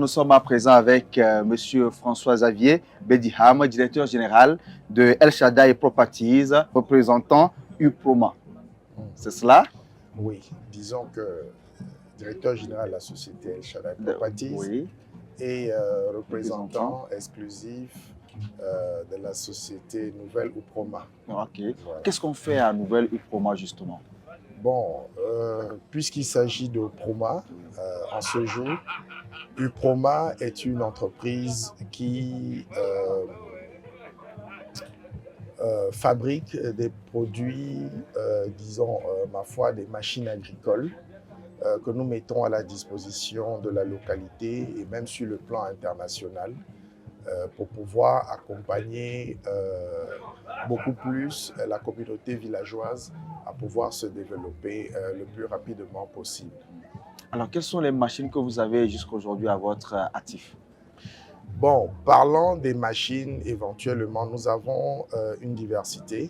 Nous sommes à présent avec Monsieur François-Xavier Bediham, directeur général de El Shaddai Properties, représentant UPROMA. C'est cela? Oui, disons que directeur général de la société El Shaddai Properties Oui. et représentant exclusif de la société Nouvelle UPROMA. Ok. Voilà. Qu'est-ce qu'on fait à Nouvelle UPROMA justement? Bon, puisqu'il s'agit de UPROMA, en ce jour, UPROMA est une entreprise qui fabrique des produits, disons, ma foi, des machines agricoles que nous mettons à la disposition de la localité et même sur le plan international pour pouvoir accompagner beaucoup plus la communauté villageoise à pouvoir se développer le plus rapidement possible. Alors, quelles sont les machines que vous avez jusqu'à aujourd'hui à votre actif? Bon, parlant des machines, éventuellement, nous avons une diversité.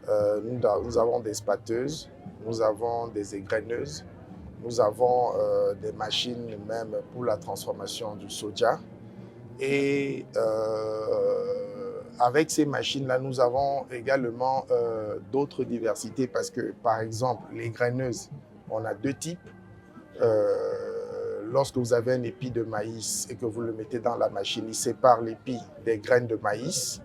Nous avons des spatteuses, nous avons des égraineuses, nous avons des machines même pour la transformation du soja. Et avec ces machines-là, nous avons également d'autres diversités parce que, par exemple, les graineuses, on a deux types. Lorsque vous avez un épi de maïs et que vous le mettez dans la machine, il sépare l'épi des graines de maïs.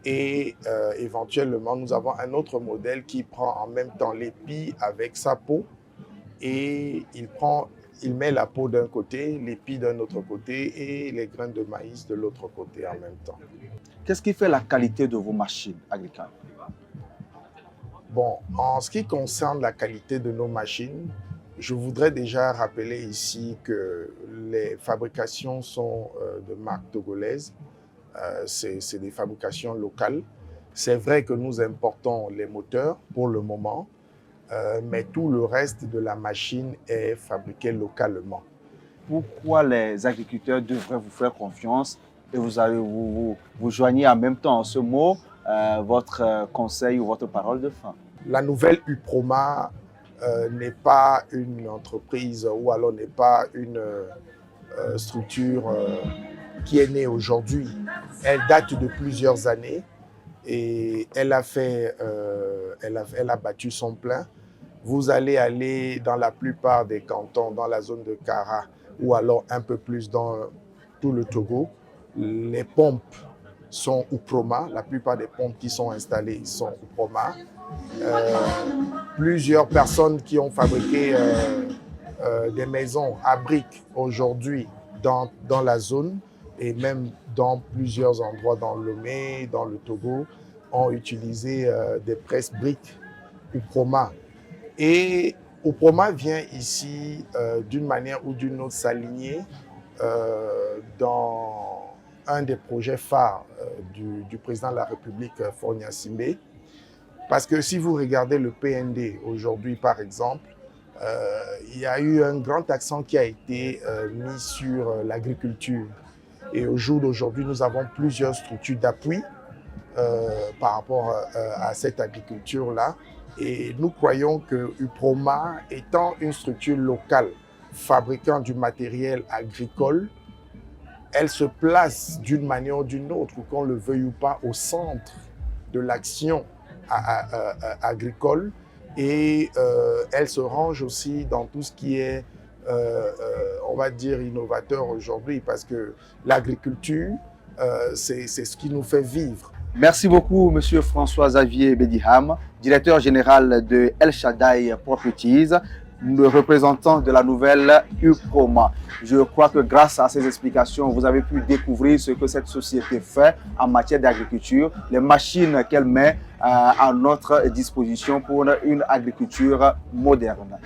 Et éventuellement, nous avons un autre modèle qui prend en même temps l'épi avec sa peau et il met la peau d'un côté, l'épi d'un autre côté et les graines de maïs de l'autre côté en même temps. Qu'est-ce qui fait la qualité de vos machines agricoles? Bon, en ce qui concerne la qualité de nos machines, je voudrais déjà rappeler ici que les fabrications sont de marque togolaise. C'est des fabrications locales. C'est vrai que nous importons les moteurs pour le moment, mais tout le reste de la machine est fabriqué localement. Pourquoi les agriculteurs devraient vous faire confiance et vous joignez en même temps en ce mot votre conseil ou votre parole de fin? La nouvelle UPROMA n'est pas une entreprise ou alors n'est pas une structure qui est née aujourd'hui. Elle date de plusieurs années et elle a battu son plein. Vous allez aller dans la plupart des cantons, dans la zone de Kara ou alors un peu plus dans tout le Togo. Les pompes sont UPROMA, la plupart des pompes qui sont installées sont UPROMA. Plusieurs personnes qui ont fabriqué des maisons à briques aujourd'hui dans la zone et même dans plusieurs endroits dans Lomé, dans le Togo, ont utilisé des presses briques UPROMA. Et UPROMA vient ici d'une manière ou d'une autre s'aligner dans un des projets phares du président de la République, Faure Gnassingbé. Parce que si vous regardez le PND aujourd'hui, par exemple, il y a eu un grand accent qui a été mis sur l'agriculture. Et au jour d'aujourd'hui, nous avons plusieurs structures d'appui par rapport à cette agriculture-là. Et nous croyons que UPROMA, étant une structure locale fabriquant du matériel agricole, elle se place d'une manière ou d'une autre, qu'on le veuille ou pas, au centre de l'action agricole et elle se range aussi dans tout ce qui est, on va dire, innovateur aujourd'hui parce que l'agriculture, c'est ce qui nous fait vivre. Merci beaucoup, Monsieur François-Xavier Bediham, directeur général de El Shaddai Properties, le représentant de la nouvelle UPROMA. Je crois que grâce à ces explications, vous avez pu découvrir ce que cette société fait en matière d'agriculture, les machines qu'elle met à notre disposition pour une agriculture moderne.